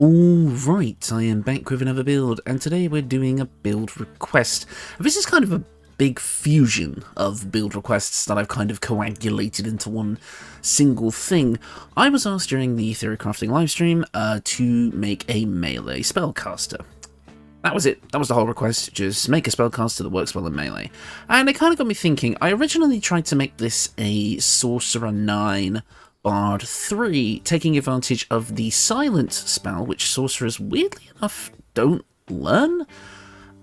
Alright, I am back with another build, and today we're doing a build request. This is kind of a big fusion of build requests that I've kind of coagulated into one single thing. I was asked during the Theory Crafting livestream to make a melee spellcaster. That was it. That was the whole request. Just make a spellcaster that works well in melee. And it kind of got me thinking. I originally tried to make this a Sorcerer 9 Bard 3, taking advantage of the Silence spell, which Sorcerers, weirdly enough, don't learn.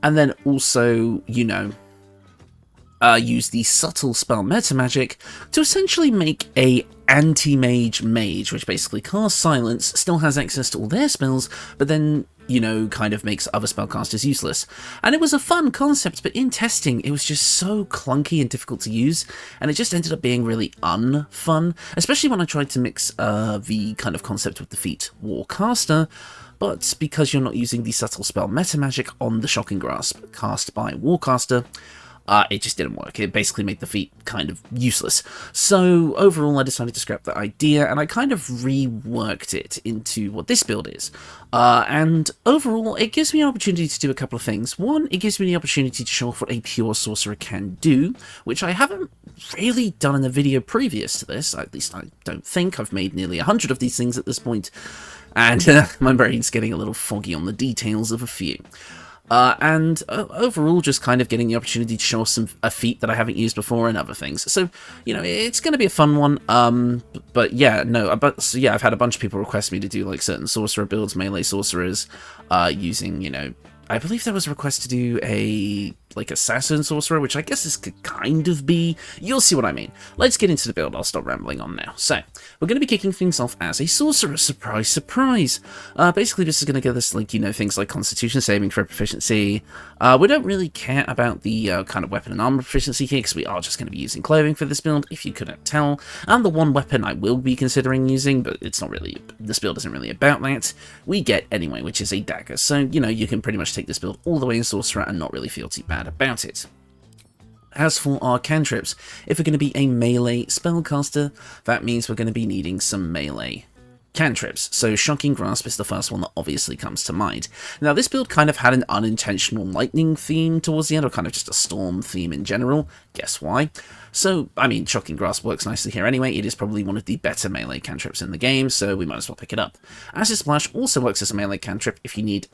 And then also, use the Subtle spell Meta Magic to essentially make a anti-mage mage, which basically casts Silence, still has access to all their spells, but then, kind of makes other spellcasters useless. And it was a fun concept, but in testing, it was just so clunky and difficult to use, and it just ended up being really unfun, especially when I tried to mix the kind of concept with the feat Warcaster. But because you're not using the Subtle spell Meta Magic on the Shocking Grasp cast by Warcaster, it just didn't work. It basically made the feat kind of useless. So overall, I decided to scrap that idea, and I kind of reworked it into what this build is. And overall, it gives me an opportunity to do a couple of things. One, it gives me the opportunity to show off what a pure sorcerer can do, which I haven't really done in a video previous to this. At least I don't think. I've made nearly 100 of these things at this point, and my brain's getting a little foggy on the details of a few. And overall, just kind of getting the opportunity to show off a feat that I haven't used before and other things. So, it's going to be a fun one. But yeah, I've had a bunch of people request me to do like certain sorcerer builds, melee sorcerers, using, I believe there was a request to do a assassin sorcerer, which I guess this could kind of be. You'll see what I mean. Let's get into the build. I'll stop rambling on now. So we're going to be kicking things off as a sorcerer. Surprise, surprise. Basically, this is going to give us things like Constitution saving for proficiency. We don't really care about the kind of weapon and armor proficiency here, because we are just going to be using clothing for this build, if you couldn't tell. And the one weapon I will be considering using, but it's not really. This build isn't really about that. We get anyway, which is a dagger. So you can pretty much take this build all the way in sorcerer and not really feel too bad about it. As for our cantrips, if we're going to be a melee spellcaster, that means we're going to be needing some melee cantrips. So Shocking Grasp is the first one that obviously comes to mind. Now this build kind of had an unintentional lightning theme towards the end, or kind of just a storm theme in general. Guess why? So, Shocking Grasp works nicely here anyway. It is probably one of the better melee cantrips in the game, so we might as well pick it up. Acid Splash also works as a melee cantrip if you need,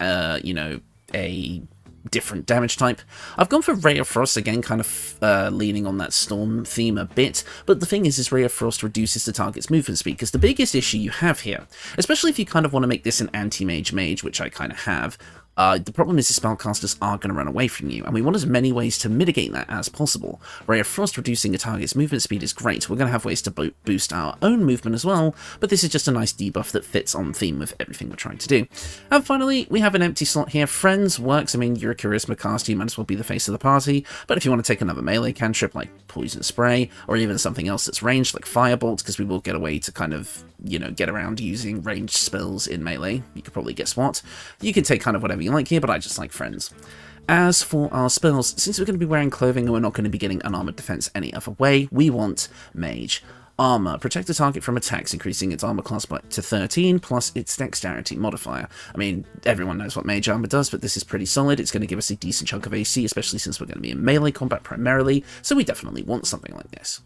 a different damage type. I've gone for Ray of Frost again, kind of leaning on that storm theme a bit, but the thing is Ray of Frost reduces the target's movement speed, because the biggest issue you have here, especially if you kind of want to make this an anti-mage mage, which I kind of have, the problem is the spellcasters are going to run away from you, and we want as many ways to mitigate that as possible. Ray of Frost reducing a target's movement speed is great. We're going to have ways to boost our own movement as well, but this is just a nice debuff that fits on theme with everything we're trying to do. And finally, we have an empty slot here. Friends works. You're a charisma caster, you might as well be the face of the party, but if you want to take another melee cantrip like Poison Spray, or even something else that's ranged like Firebolt, because we will get a way to kind of, get around using ranged spells in melee, you could probably guess what. You can take kind of whatever you like here, but I just like Friends. As for our spells, since we're going to be wearing clothing and we're not going to be getting unarmored defense any other way, we want Mage. Armour. Protect the target from attacks, increasing its armor class to 13, plus its dexterity modifier. Everyone knows what Mage Armor does, but this is pretty solid. It's going to give us a decent chunk of AC, especially since we're going to be in melee combat primarily, so we definitely want something like this.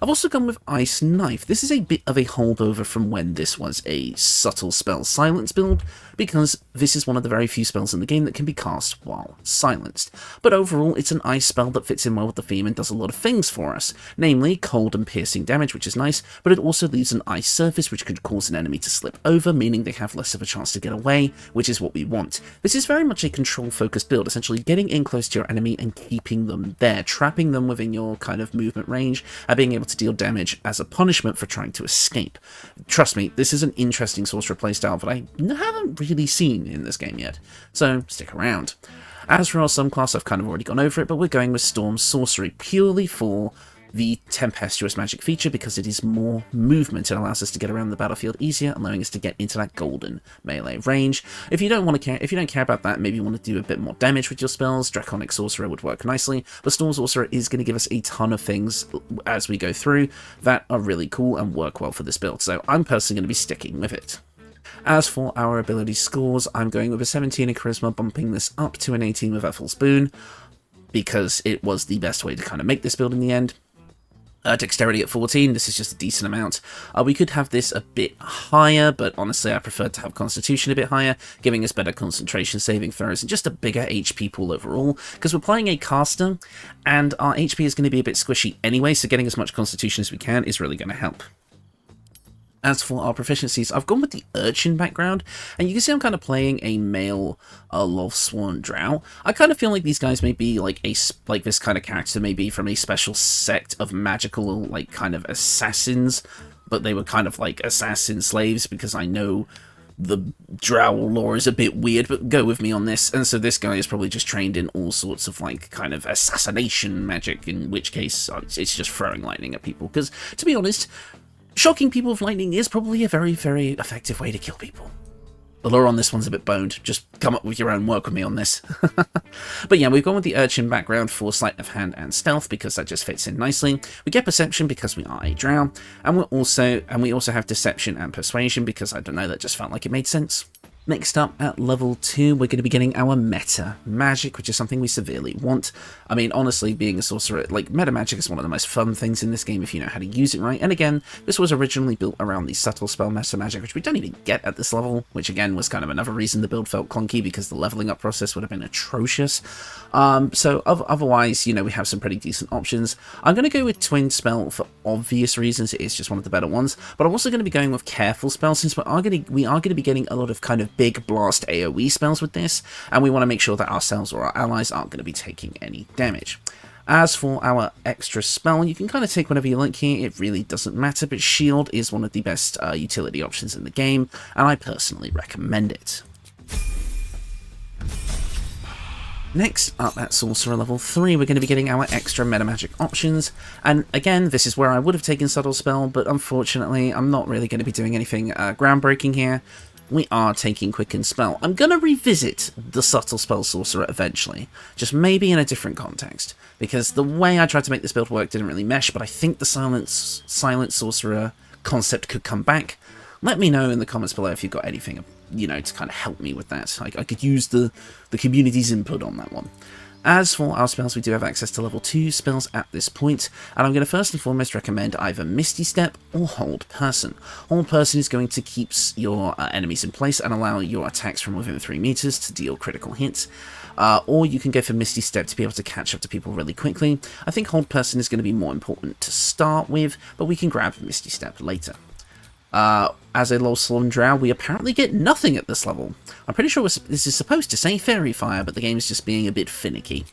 I've also gone with Ice Knife. This is a bit of a holdover from when this was a subtle spell silence build, because this is one of the very few spells in the game that can be cast while silenced. But overall, it's an ice spell that fits in well with the theme and does a lot of things for us, namely cold and piercing damage, which is nice, but it also leaves an ice surface which could cause an enemy to slip over, meaning they have less of a chance to get away, which is what we want. This is very much a control-focused build, essentially getting in close to your enemy and keeping them there, trapping them within your kind of movement range, and being able to deal damage as a punishment for trying to escape. Trust me, this is an interesting sorcerer playstyle that I haven't really seen in this game yet, so stick around. As for our subclass, I've kind of already gone over it, but we're going with Storm Sorcery purely for the tempestuous magic feature, because it is more movement. It allows us to get around the battlefield easier, allowing us to get into that golden melee range. If you don't care about that, maybe you want to do a bit more damage with your spells, Draconic Sorcerer would work nicely, but Storm Sorcerer is going to give us a ton of things as we go through that are really cool and work well for this build, so I'm personally going to be sticking with it. As for our ability scores, I'm going with a 17 in Charisma, bumping this up to an 18 with Ethel's Boon, because it was the best way to kind of make this build in the end. Dexterity at 14, this is just a decent amount. We could have this a bit higher, but honestly I prefer to have Constitution a bit higher, giving us better concentration saving throws and just a bigger HP pool overall, because we're playing a caster, and our HP is going to be a bit squishy anyway, so getting as much Constitution as we can is really going to help. As for our proficiencies, I've gone with the Urchin background, and you can see I'm kind of playing a male Lothsworn Drow. I kind of feel like these guys may be like this kind of character may be from a special sect of magical, like, kind of assassins, but they were kind of like assassin slaves, because I know the Drow lore is a bit weird, but go with me on this. And so this guy is probably just trained in all sorts of, like, kind of assassination magic, in which case it's just throwing lightning at people, because, to be honest, shocking people with lightning is probably a very, very effective way to kill people. The lore on this one's a bit boned. Just come up with your own, work with me on this. But yeah, we've gone with the Urchin background for Sleight of Hand and Stealth, because that just fits in nicely. We get Perception because we are a Drow, and we also have Deception and Persuasion because, I don't know, that just felt like it made sense. Next up, at level 2, we're going to be getting our Meta Magic, which is something we severely want. I mean, honestly, being a sorcerer, like, Meta Magic is one of the most fun things in this game if you know how to use it right. And again, this was originally built around the Subtle Spell Meta Magic, which we don't even get at this level, which again was kind of another reason the build felt clunky, because the leveling up process would have been atrocious. Otherwise, you know, we have some pretty decent options. I'm going to go with Twin Spell for obvious reasons. It is just one of the better ones, but I'm also going to be going with Careful Spell, since we are going to be getting a lot of kind of big blast AoE spells with this, and we want to make sure that ourselves or our allies aren't going to be taking any damage. As for our extra spell, you can kind of take whatever you like here, it really doesn't matter, but Shield is one of the best utility options in the game, and I personally recommend it. Next up at Sorcerer level 3, we're going to be getting our extra meta magic options, and again, this is where I would have taken Subtle Spell, but unfortunately I'm not really going to be doing anything groundbreaking here. We are taking Quicken Spell. I'm going to revisit the Subtle Spell Sorcerer eventually, just maybe in a different context, because the way I tried to make this build work didn't really mesh, but I think the Silent Sorcerer concept could come back. Let me know in the comments below if you've got anything, you know, to kind of help me with that. I could use the community's input on that one. As for our spells, we do have access to level 2 spells at this point, and I'm going to first and foremost recommend either Misty Step or Hold Person. Hold Person is going to keep your enemies in place and allow your attacks from within 3 meters to deal critical hits. Or you can go for Misty Step to be able to catch up to people really quickly. I think Hold Person is going to be more important to start with, but we can grab Misty Step later. As a Lothsworn Drow, we apparently get nothing at this level. I'm pretty sure this is supposed to say Fairy Fire, but the game is just being a bit finicky.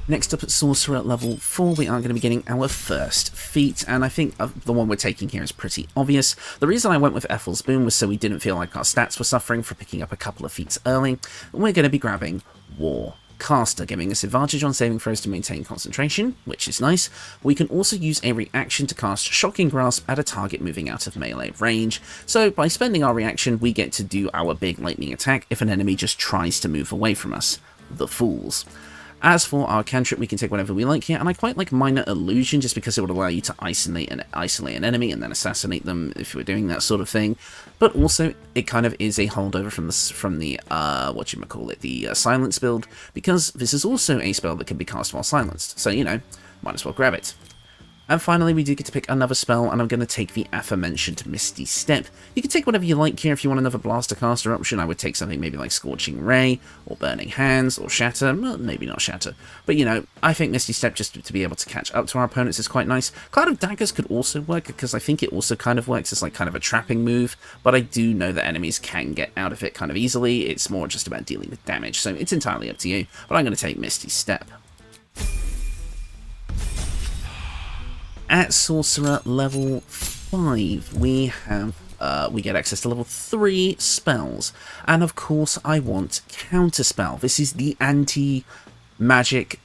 Next up at Sorcerer at level 4, we are going to be getting our first feat, and I think the one we're taking here is pretty obvious. The reason I went with Ethel's Boon was so we didn't feel like our stats were suffering for picking up a couple of feats early. We're going to be grabbing War Caster, giving us advantage on saving throws to maintain concentration, which is nice. We can also use a reaction to cast Shocking Grasp at a target moving out of melee range, so by spending our reaction we get to do our big lightning attack if an enemy just tries to move away from us. The Fools. As for our cantrip, we can take whatever we like here, and I quite like Minor Illusion just because it would allow you to isolate an enemy and then assassinate them if you were doing that sort of thing. But also, it kind of is a holdover from the Silence build, because this is also a spell that can be cast while silenced, so, you know, might as well grab it. And finally, we do get to pick another spell, and I'm going to take the aforementioned Misty Step. You can take whatever you like here. If you want another Blaster Caster option, I would take something maybe like Scorching Ray, or Burning Hands, or Shatter. Well, maybe not Shatter. But, you know, I think Misty Step, just to be able to catch up to our opponents, is quite nice. Cloud of Daggers could also work, because I think it also kind of works as like kind of a trapping move, but I do know that enemies can get out of it kind of easily. It's more just about dealing with damage, so it's entirely up to you, but I'm going to take Misty Step. At Sorcerer level 5, we get access to level 3 spells, and of course I want Counterspell. This is the anti-magic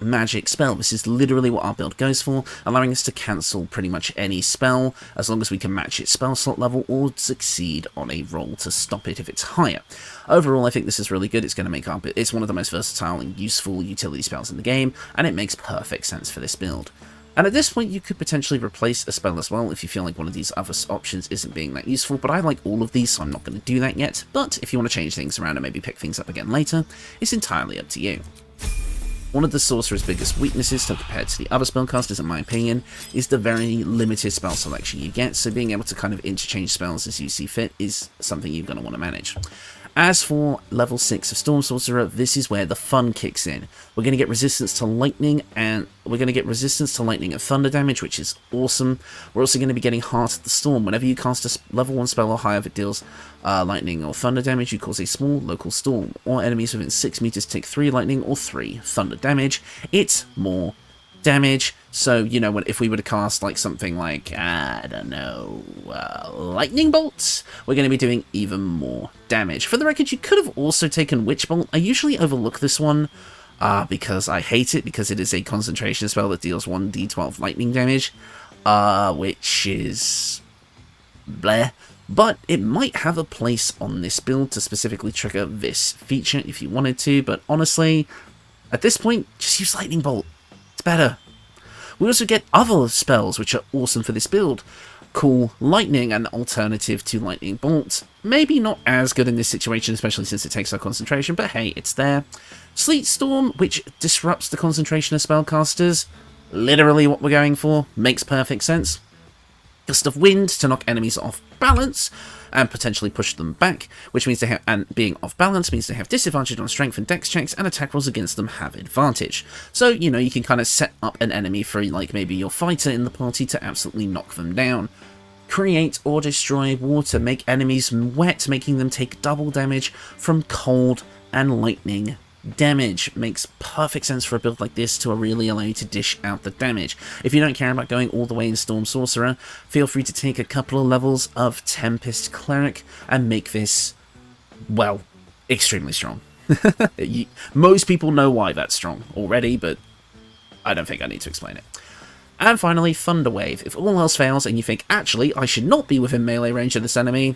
spell. This is literally what our build goes for, allowing us to cancel pretty much any spell, as long as we can match its spell slot level or succeed on a roll to stop it if it's higher. Overall, I think this is really good. It's going to make it's one of the most versatile and useful utility spells in the game, and it makes perfect sense for this build. And at this point, you could potentially replace a spell as well if you feel like one of these other options isn't being that useful, but I like all of these, so I'm not going to do that yet. But if you want to change things around and maybe pick things up again later, it's entirely up to you. One of the Sorcerer's biggest weaknesses compared to the other spellcasters, in my opinion, is the very limited spell selection you get, so being able to kind of interchange spells as you see fit is something you're going to want to manage. As for level 6 of Storm Sorcerer, this is where the fun kicks in. We're going to get resistance to lightning and thunder damage, which is awesome. We're also going to be getting Heart of the Storm. Whenever you cast a level 1 spell or higher that deals lightning or thunder damage, you cause a small local storm. All enemies within 6 meters take 3 lightning or 3 thunder damage. It's more damage. So, you know, if we were to cast like something like, I don't know, lightning bolts, we're going to be doing even more damage. For the record, you could have also taken Witch Bolt. I usually overlook this one because I hate it, because it is a concentration spell that deals 1d12 lightning damage, which is bleh. But it might have a place on this build to specifically trigger this feature if you wanted to, but honestly, at this point, just use Lightning Bolt. It's better. We also get other spells which are awesome for this build. Cool Lightning, an alternative to Lightning Bolt. Maybe not as good in this situation, especially since it takes our concentration, but hey, it's there. Sleet Storm, which disrupts the concentration of spellcasters. Literally what we're going for. Makes perfect sense. Gust of Wind to knock enemies off balance and potentially push them back, which means they have, and being off balance means they have disadvantage on strength and dex checks, and attack rolls against them have advantage. So, you know, you can kind of set up an enemy for, like, maybe your fighter in the party to absolutely knock them down. Create or destroy water, make enemies wet, making them take double damage from cold and lightning damage. Makes perfect sense for a build like this to really allow you to dish out the damage. If you don't care about going all the way in Storm Sorcerer, feel free to take a couple of levels of Tempest Cleric and make this, well, extremely strong. Most people know why that's strong already, but I don't think I need to explain it. And finally, Thunder Wave. If all else fails and you think, actually, I should not be within melee range of this enemy,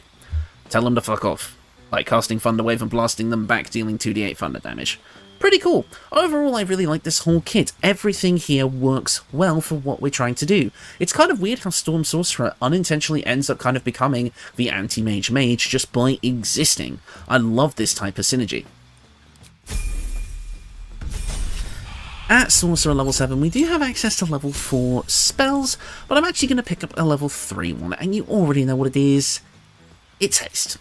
tell them to fuck off. Like casting Thunder Wave and blasting them back, dealing 2d8 thunder damage. Pretty cool. Overall, I really like this whole kit. Everything here works well for what we're trying to do. It's kind of weird how Storm Sorcerer unintentionally ends up kind of becoming the anti-mage mage just by existing. I love this type of synergy. At Sorcerer level 7, we do have access to level 4 spells, but I'm actually going to pick up a level 3 one, and you already know what it is. It's Haste.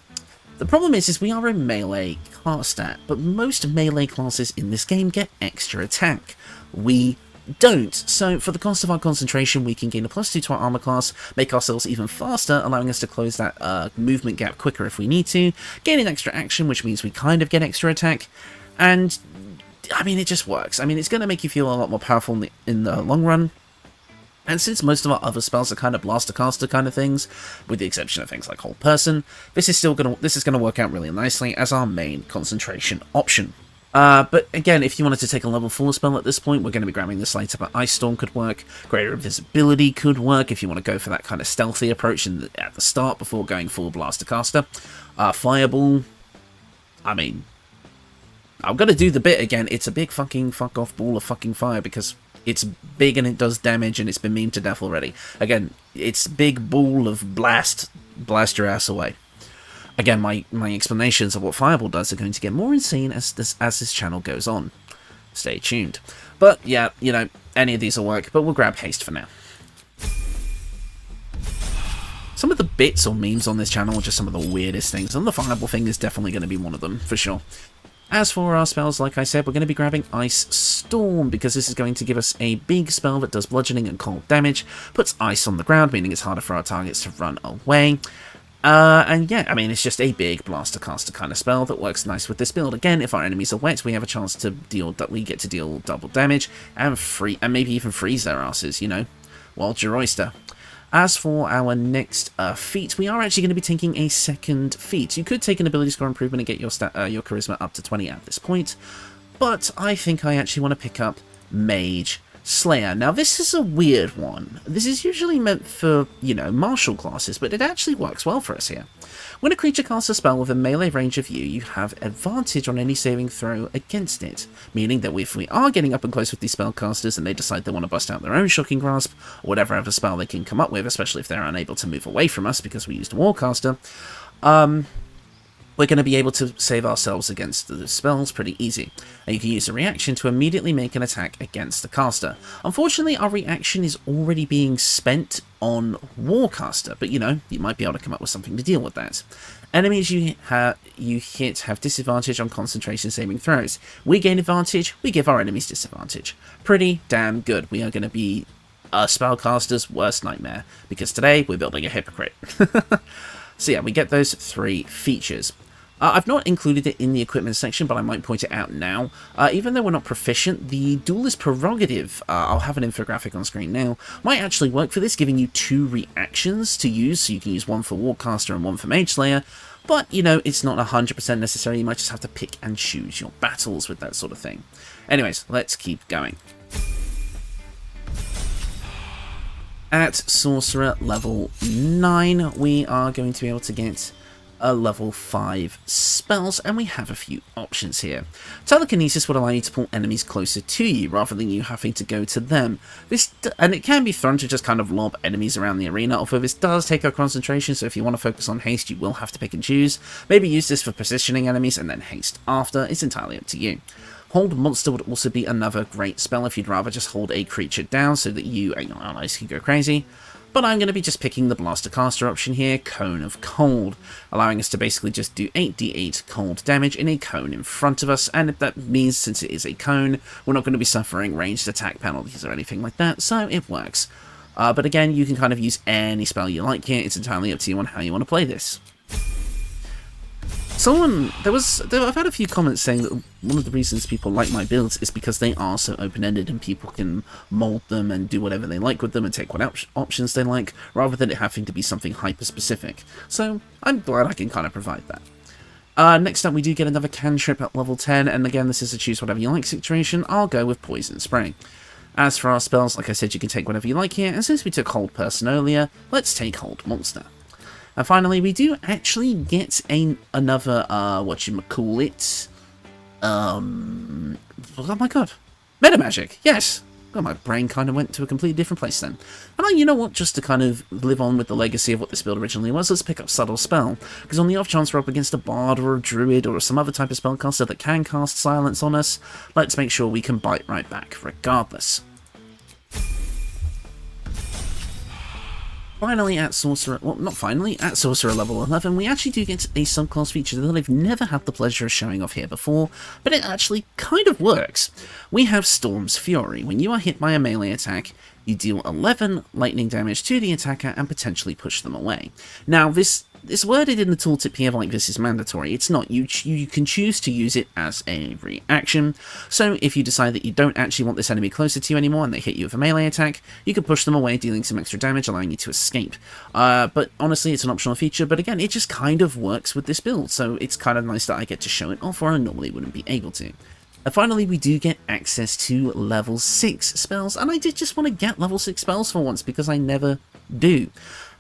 The problem is we are a melee caster, but most melee classes in this game get extra attack. We don't, so for the cost of our concentration, we can gain a +2 to our armor class, make ourselves even faster, allowing us to close that movement gap quicker if we need to, gain an extra action, which means we kind of get extra attack, and I mean, it just works. I mean, it's going to make you feel a lot more powerful in the long run. And since most of our other spells are kind of blaster caster kind of things, with the exception of things like Hold Person, this is gonna work out really nicely as our main concentration option. But again, if you wanted to take a level 4 spell at this point, we're going to be grabbing this later, but Ice Storm could work, Greater Invisibility could work if you want to go for that kind of stealthy approach at the start before going full blaster caster. Fireball, I mean, I'm going to do the bit again. It's a big fucking fuck off ball of fucking fire because it's big and it does damage and it's been memed to death already. Again, it's big ball of blast your ass away. Again, my explanations of what Fireball does are going to get more insane as this channel goes on. Stay tuned. But yeah, you know, any of these will work, but we'll grab Haste for now. Some of the bits or memes on this channel are just some of the weirdest things, and the Fireball thing is definitely going to be one of them, for sure. As for our spells, like I said, we're going to be grabbing Ice Storm, because this is going to give us a big spell that does bludgeoning and cold damage, puts ice on the ground, meaning it's harder for our targets to run away. And yeah, I mean, it's just a big blaster caster kind of spell that works nice with this build. Again, if our enemies are wet, we have a chance to we get to deal double damage, and maybe even freeze their asses, you know, Wild Your Oyster. As for our next feat, we are actually going to be taking a second feat. You could take an ability score improvement and get your charisma up to 20 at this point, but I think I actually want to pick up Mage Slayer. Now this is a weird one. This is usually meant for, you know, martial classes, but it actually works well for us here. When a creature casts a spell within melee range of you, you have advantage on any saving throw against it, meaning that if we are getting up and close with these spellcasters and they decide they want to bust out their own Shocking Grasp, or whatever other spell they can come up with, especially if they're unable to move away from us because we used a Warcaster, we're going to be able to save ourselves against the spells pretty easy. And you can use a reaction to immediately make an attack against the caster. Unfortunately, our reaction is already being spent on Warcaster, but you know, you might be able to come up with something to deal with that. Enemies you hit have disadvantage on concentration saving throws. We gain advantage, we give our enemies disadvantage. Pretty damn good. We are going to be a spellcaster's worst nightmare, because today we're building a hypocrite. So yeah, we get those 3 features. I've not included it in the equipment section, but I might point it out now. Even though we're not proficient, the Duelist Prerogative, I'll have an infographic on screen now, might actually work for this, giving you 2 reactions to use, so you can use one for Warcaster and one for Mage-Slayer, but, you know, it's not 100% necessary. You might just have to pick and choose your battles with that sort of thing. Anyways, let's keep going. At Sorcerer level 9, we are going to be able to get a level 5 spells, and we have a few options here. Telekinesis would allow you to pull enemies closer to you, rather than you having to go to them. And it can be thrown to just kind of lob enemies around the arena, although this does take our concentration, so if you want to focus on haste, you will have to pick and choose. Maybe use this for positioning enemies, and then haste after. It's entirely up to you. Hold Monster would also be another great spell if you'd rather just hold a creature down so that you and your allies can go crazy. But I'm going to be just picking the Blaster Caster option here, Cone of Cold, allowing us to basically just do 8d8 cold damage in a cone in front of us, and that means since it is a cone, we're not going to be suffering ranged attack penalties or anything like that, so it works. But again, you can kind of use any spell you like here, it's entirely up to you on how you want to play this. I've had a few comments saying that one of the reasons people like my builds is because they are so open-ended and people can mold them and do whatever they like with them and take what options they like, rather than it having to be something hyper-specific. So I'm glad I can kind of provide that. Next up, we do get another cantrip at level 10, and again, this is a choose whatever you like situation. I'll go with Poison Spray. As for our spells, like I said, you can take whatever you like here, and since we took Hold Person earlier, let's take Hold Monster. And finally, we do actually get another, whatchamacallit, oh my god, Meta Magic, yes! Well, my brain kind of went to a completely different place then. And you know what, just to kind of live on with the legacy of what this build originally was, let's pick up Subtle Spell, because on the off chance we're up against a Bard or a Druid or some other type of spellcaster that can cast Silence on us, let's make sure we can bite right back regardless. Finally, at Sorcerer, well, not finally, at Sorcerer level 11, we actually do get a subclass feature that I've never had the pleasure of showing off here before, but it actually kind of works. We have Storm's Fury. When you are hit by a melee attack, you deal 11 lightning damage to the attacker and potentially push them away. Now, this worded in the tooltip here like this is mandatory. It's not. You can choose to use it as a reaction. So if you decide that you don't actually want this enemy closer to you anymore and they hit you with a melee attack, you can push them away, dealing some extra damage, allowing you to escape. But honestly, it's an optional feature, but again, it just kind of works with this build, so it's kind of nice that I get to show it off where I normally wouldn't be able to. And finally, we do get access to level 6 spells, and I did just want to get level 6 spells for once, because I never do.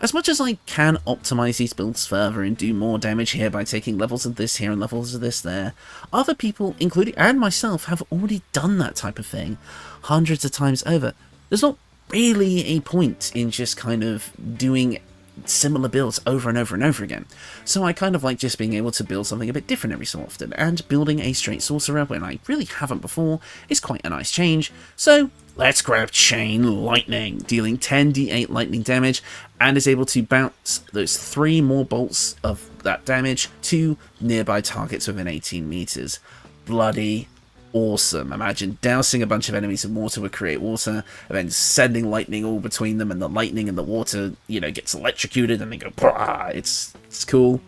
As much as I can optimize these builds further and do more damage here by taking levels of this here and levels of this there, other people, including and myself, have already done that type of thing hundreds of times over. There's not really a point in just kind of doing similar builds over and over and over again. So I kind of like just being able to build something a bit different every so often, and building a straight sorcerer when I really haven't before is quite a nice change. So let's grab Chain Lightning, dealing 10d8 lightning damage, and is able to bounce those 3 more bolts of that damage to nearby targets within 18 meters. Bloody awesome. Imagine dousing a bunch of enemies in water would create water, and then sending lightning all between them, and the lightning and the water, you know, gets electrocuted, and they go, brah! It's cool.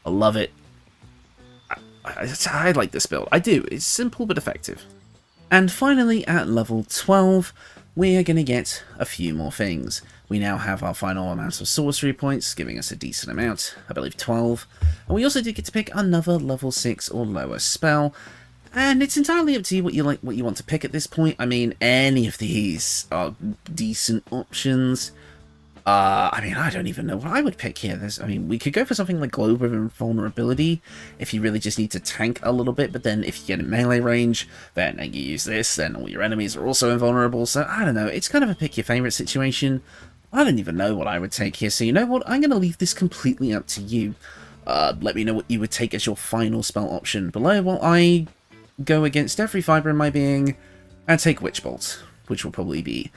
I love it. I like this build. I do. It's simple but effective. And finally, at level 12, we are going to get a few more things. We now have our final amount of sorcery points, giving us a decent amount, I believe 12. And we also do get to pick another level 6 or lower spell. And it's entirely up to you what you want to pick at this point. I mean, any of these are decent options. I mean, I don't even know what I would pick here. We could go for something like Globe of Invulnerability if you really just need to tank a little bit, but then if you get in melee range, then you use this, then all your enemies are also invulnerable, so I don't know, it's kind of a pick your favourite situation. I don't even know what I would take here, so you know what, I'm going to leave this completely up to you. Let me know what you would take as your final spell option below while I go against every fibre in my being and take Witch Bolt, which will probably be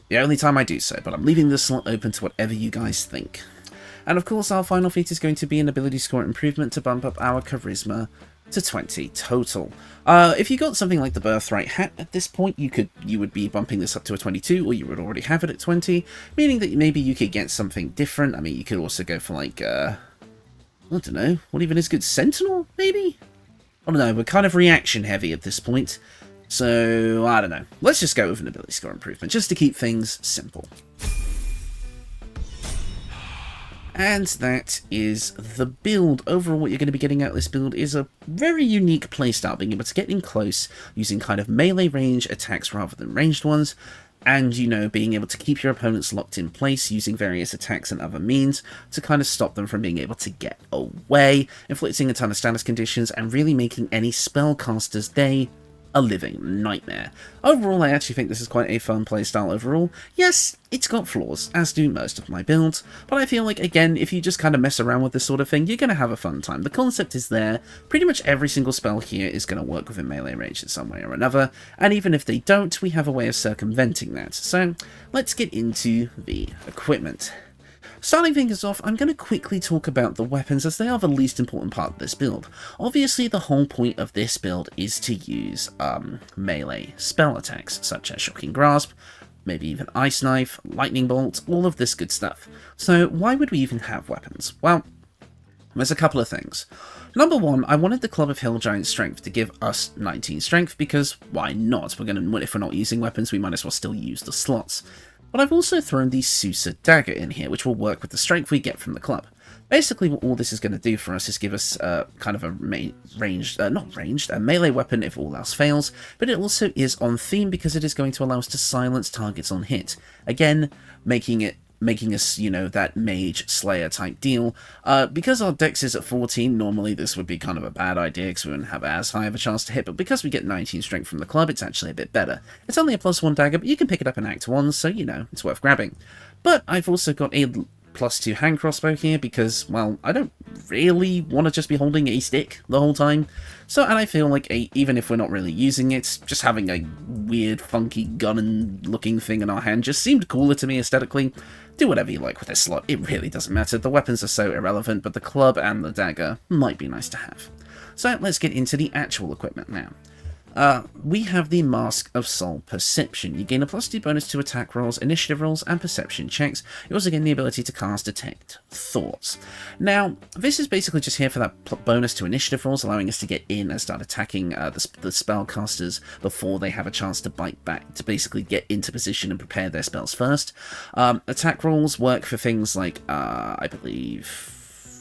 the only time I do so, but I'm leaving this slot open to whatever you guys think. And of course, our final feat is going to be an ability score improvement to bump up our charisma to 20 total. If you got something like the Birthright Hat at this point, you would be bumping this up to a 22, or you would already have it at 20, meaning that maybe you could get something different. I mean, you could also go for like, I don't know, what even is good? Sentinel, maybe? I don't know, we're kind of reaction heavy at this point. So, I don't know. Let's just go with an ability score improvement, just to keep things simple. And that is the build. Overall, what you're going to be getting out of this build is a very unique playstyle, being able to get in close using kind of melee range attacks rather than ranged ones, and, you know, being able to keep your opponents locked in place using various attacks and other means to kind of stop them from being able to get away, inflicting a ton of status conditions, and really making any spellcaster's day a living nightmare. Overall, I actually think this is quite a fun playstyle overall. Yes, it's got flaws, as do most of my builds, but I feel like, again, if you just kind of mess around with this sort of thing, you're going to have a fun time. The concept is there. Pretty much every single spell here is going to work within melee range in some way or another, and even if they don't, we have a way of circumventing that. So, let's get into the equipment. Starting things off, I'm going to quickly talk about the weapons as they are the least important part of this build. Obviously, the whole point of this build is to use melee spell attacks, such as Shocking Grasp, maybe even Ice Knife, Lightning Bolt, all of this good stuff. So why would we even have weapons? Well, there's a couple of things. Number one, I wanted the Club of Hill Giant Strength to give us 19 strength, because why not? If we're not using weapons, we might as well still use the slots. But I've also thrown the Sorcerer Dagger in here, which will work with the strength we get from the club. Basically, what all this is going to do for us is give us kind of a melee weapon if all else fails, but it also is on theme because it is going to allow us to silence targets on hit. Again, making us, you know, that Mage-Slayer type deal. Because our dex is at 14, normally this would be kind of a bad idea because we wouldn't have as high of a chance to hit, but because we get 19 strength from the club, it's actually a bit better. It's only a +1 dagger, but you can pick it up in Act 1, so, you know, it's worth grabbing. But I've also got a +2 hand crossbow here because, well, I don't really want to just be holding a stick the whole time. So, and I feel like even if we're not really using it, just having a weird, funky gun-looking thing in our hand just seemed cooler to me aesthetically. Do whatever you like with this slot, it really doesn't matter. The weapons are so irrelevant, but the club and the dagger might be nice to have. So let's get into the actual equipment now. We have the Mask of Soul Perception. You gain a +2 bonus to attack rolls, initiative rolls, and perception checks. You also gain the ability to cast Detect Thoughts. Now, this is basically just here for that bonus to initiative rolls, allowing us to get in and start attacking the spellcasters before they have a chance to bite back, to basically get into position and prepare their spells first. Attack rolls work for things like, I believe,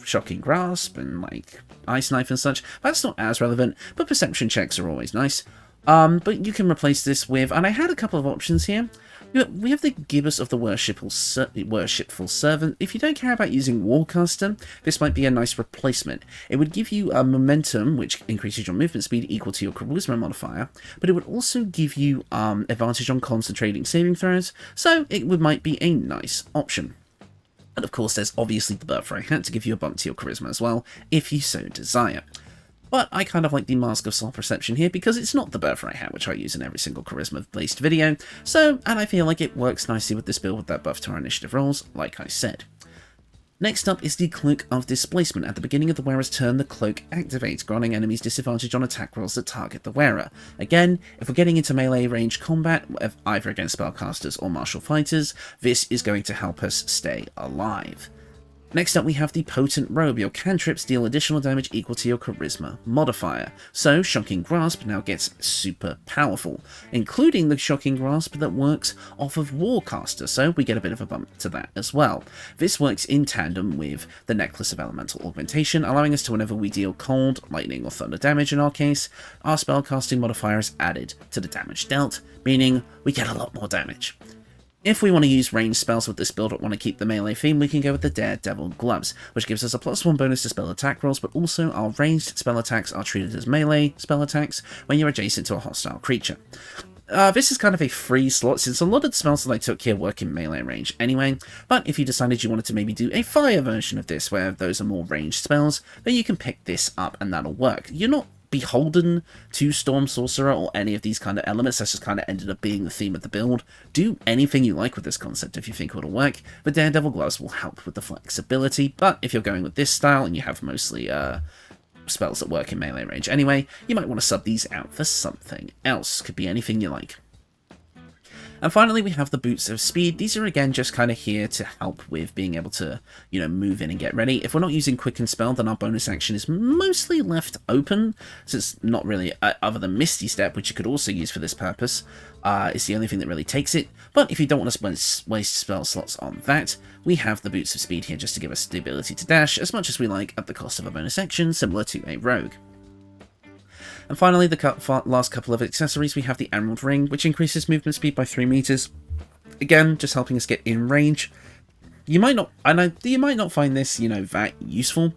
Shocking Grasp and like Ice Knife and such. That's not as relevant, but perception checks are always nice. But you can replace this with, and I had a couple of options here. We have the Gibbous of the Worshipful Servant. If you don't care about using Warcaster, this might be a nice replacement. It would give you a momentum, which increases your movement speed equal to your Charisma modifier, but it would also give you advantage on concentrating saving throws, so it might be a nice option. And of course, there's obviously the Birthright Hat to give you a bump to your Charisma as well, if you so desire. But I kind of like the Mask of Soul Perception here because it's not the Birthright Hat, which I use in every single Charisma-based video, and I feel like it works nicely with this build with that buff to our initiative rolls, like I said. Next up is the Cloak of Displacement. At the beginning of the wearer's turn, the cloak activates, granting enemies disadvantage on attack rolls that target the wearer. Again, if we're getting into melee range combat, either against spellcasters or martial fighters, this is going to help us stay alive. Next up, we have the Potent Robe. Your cantrips deal additional damage equal to your Charisma modifier. So, Shocking Grasp now gets super powerful, including the Shocking Grasp that works off of Warcaster, so we get a bit of a bump to that as well. This works in tandem with the Necklace of Elemental Augmentation, allowing us to, whenever we deal cold, lightning, or thunder damage in our case, our spellcasting modifier is added to the damage dealt, meaning we get a lot more damage. If we want to use ranged spells with this build but want to keep the melee theme, we can go with the Daredevil Gloves, which gives us a +1 bonus to spell attack rolls, but also our ranged spell attacks are treated as melee spell attacks when you're adjacent to a hostile creature. This is kind of a free slot, since a lot of the spells that I took here work in melee range anyway, but if you decided you wanted to maybe do a fire version of this, where those are more ranged spells, then you can pick this up and that'll work. You're not beholden to Storm Sorcerer or any of these kind of elements. That's just kind of ended up being the theme of the build. Do anything you like with this concept if you think it'll work. The Daredevil Gloves will help with the flexibility, but if you're going with this style and you have mostly spells that work in melee range anyway, you might want to sub these out for something else. Could be anything you like. And finally, we have the Boots of Speed. These are, again, just kind of here to help with being able to, you know, move in and get ready. If we're not using Quicken Spell, then our bonus action is mostly left open, since it's not really, other than Misty Step, which you could also use for this purpose, is the only thing that really takes it. But if you don't want to waste spell slots on that, we have the Boots of Speed here just to give us the ability to dash as much as we like at the cost of a bonus action, similar to a Rogue. And finally, the last couple of accessories, we have the Emerald Ring, which increases movement speed by 3 meters. Again, just helping us get in range. You might not, you might not find this, you know, that useful.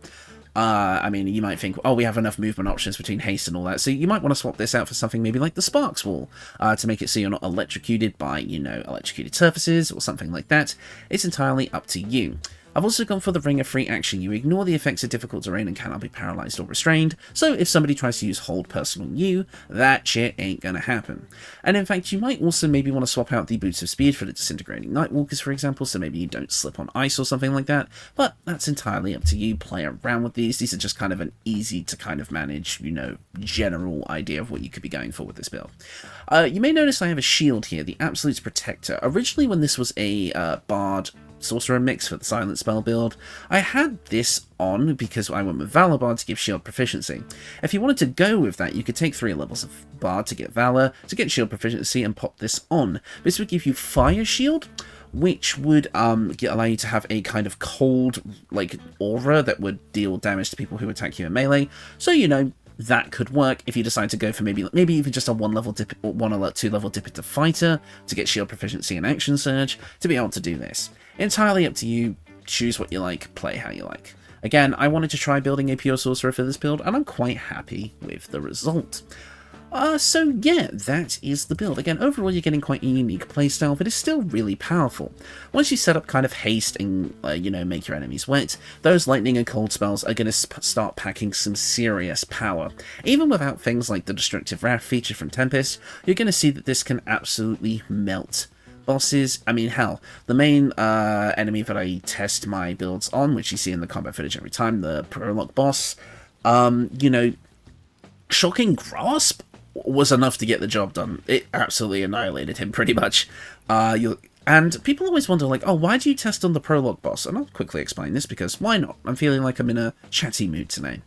I mean, you might think, oh, we have enough movement options between haste and all that, so you might want to swap this out for something maybe like the Sparks Wall, to make it so you're not electrocuted by, you know, electrocuted surfaces or something like that. It's entirely up to you. I've also gone for the Ring of Free Action. You ignore the effects of difficult terrain and cannot be paralyzed or restrained, so if somebody tries to use Hold Person on you, that shit ain't gonna happen. And in fact, you might also maybe want to swap out the Boots of Speed for the Disintegrating Nightwalkers, for example, so maybe you don't slip on ice or something like that, but that's entirely up to you. Play around with these. These are just kind of an easy to kind of manage, you know, general idea of what you could be going for with this build. You may notice I have a shield here, the Absolute's Protector. Originally, when this was a Bard Sorcerer mix for the Silent Spell build, I had this on because I went with Valor Bard to give shield proficiency. If you wanted to go with that, you could take 3 levels of Bard to get Valor, to get shield proficiency, and pop this on. This would give you Fire Shield, which would allow you to have a kind of cold, like, aura that would deal damage to people who attack you in melee. So, you know, that could work if you decide to go for maybe even just a 1-level dip, or 1 or 2-level dip into Fighter to get shield proficiency and action surge to be able to do this. Entirely up to you. Choose what you like, play how you like. Again, I wanted to try building a pure sorcerer for this build, and I'm quite happy with the result. So yeah, that is the build. Again, overall you're getting quite a unique playstyle, but it's still really powerful. Once you set up kind of haste and, you know, make your enemies wet, those lightning and cold spells are going to start packing some serious power. Even without things like the Destructive Wrath feature from Tempest, you're going to see that this can absolutely melt bosses. I mean, hell, the main enemy that I test my builds on, which you see in the combat footage every time, the prologue boss, you know, Shocking Grasp was enough to get the job done. It absolutely annihilated him, pretty much. And people always wonder, like, oh, why do you test on the prologue boss? And I'll quickly explain this, because why not? I'm feeling like I'm in a chatty mood today.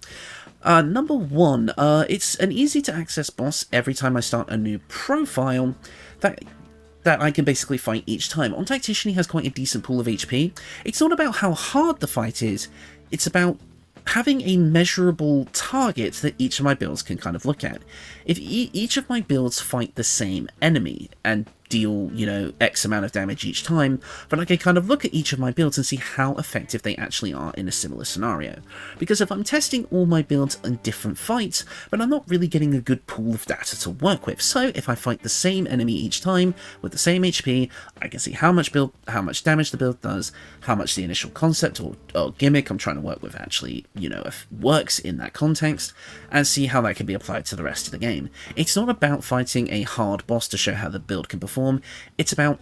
Number 1, it's an easy-to-access boss every time I start a new profile that I can basically fight each time. On Tactician, he has quite a decent pool of HP. It's not about how hard the fight is, it's about having a measurable target that each of my builds can kind of look at. If each of my builds fight the same enemy and deal, you know, X amount of damage each time, but I can kind of look at each of my builds and see how effective they actually are in a similar scenario. Because if I'm testing all my builds in different fights, but I'm not really getting a good pool of data to work with, so if I fight the same enemy each time with the same HP, I can see how much damage the build does, how much the initial concept or gimmick I'm trying to work with actually, you know, works in that context, and see how that can be applied to the rest of the game. It's not about fighting a hard boss to show how the build can perform. It's about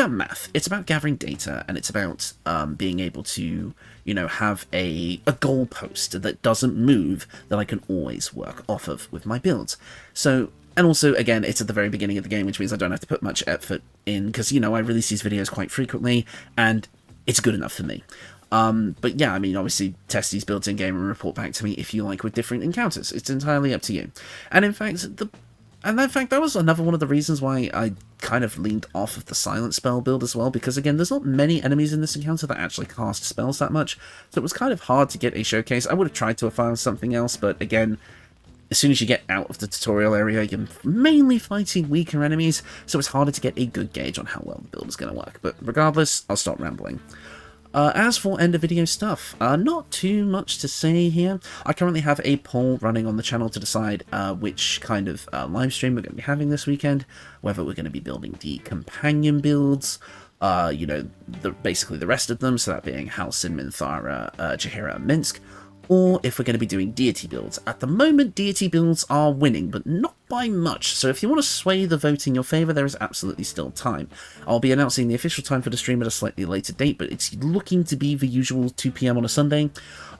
math. It's about gathering data, and it's about being able to, you know, have a goalpost that doesn't move that I can always work off of with my builds. So, and also, again, it's at the very beginning of the game, which means I don't have to put much effort in, because, you know, I release these videos quite frequently, and it's good enough for me. But yeah, I mean, obviously, test these builds in game and report back to me if you like with different encounters. It's entirely up to you. And in fact, that was another one of the reasons why I kind of leaned off of the silent spell build as well, because again, there's not many enemies in this encounter that actually cast spells that much, so it was kind of hard to get a showcase. I would have tried to have found something else, but again, as soon as you get out of the tutorial area, you're mainly fighting weaker enemies, so it's harder to get a good gauge on how well the build is going to work. But regardless, I'll stop rambling. As for end of video stuff, not too much to say here. I currently have a poll running on the channel to decide which kind of live stream we're going to be having this weekend, whether we're going to be building the companion builds, you know, basically the rest of them, so that being Halsin, Minthara, Jaheira, and Minsk, or if we're going to be doing deity builds. At the moment, deity builds are winning, but not by much, so if you want to sway the vote in your favour, there is absolutely still time. I'll be announcing the official time for the stream at a slightly later date, but it's looking to be the usual 2 PM on a Sunday,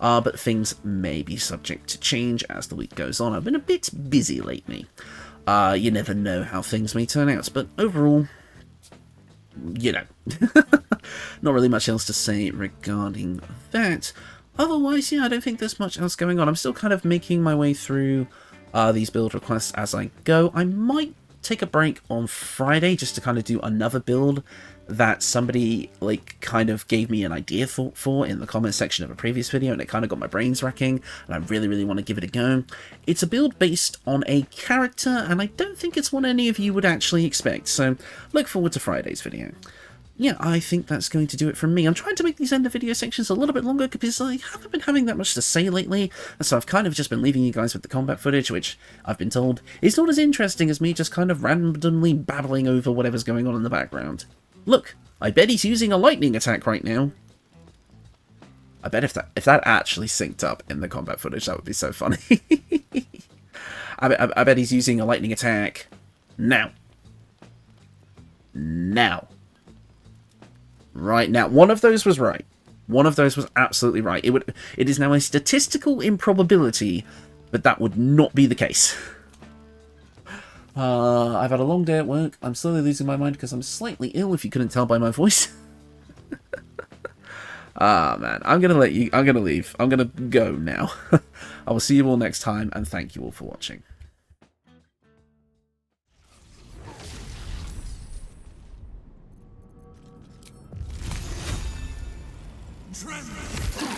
but things may be subject to change as the week goes on. I've been a bit busy lately. You never know how things may turn out, but overall, you know, not really much else to say regarding that. Otherwise, yeah, I don't think there's much else going on. I'm still kind of making my way through these build requests as I go. I might take a break on Friday just to kind of do another build that somebody, like, kind of gave me an idea for in the comment section of a previous video, and it kind of got my brains racking, and I really, really want to give it a go. It's a build based on a character, and I don't think it's one any of you would actually expect, so look forward to Friday's video. Yeah, I think that's going to do it from me. I'm trying to make these end of video sections a little bit longer because I haven't been having that much to say lately, and so I've kind of just been leaving you guys with the combat footage, which I've been told is not as interesting as me just kind of randomly babbling over whatever's going on in the background. Look, I bet he's using a lightning attack right now. I bet if that actually synced up in the combat footage, that would be so funny. I bet he's using a lightning attack now. Right now. One of those was right. One of those was absolutely right. It is now a statistical improbability, but that would not be the case. I've had a long day at work. I'm slowly losing my mind because I'm slightly ill, if you couldn't tell by my voice. Man, I'm gonna leave. I'm gonna go now. I will see you all next time, and thank you all for watching. Tremble!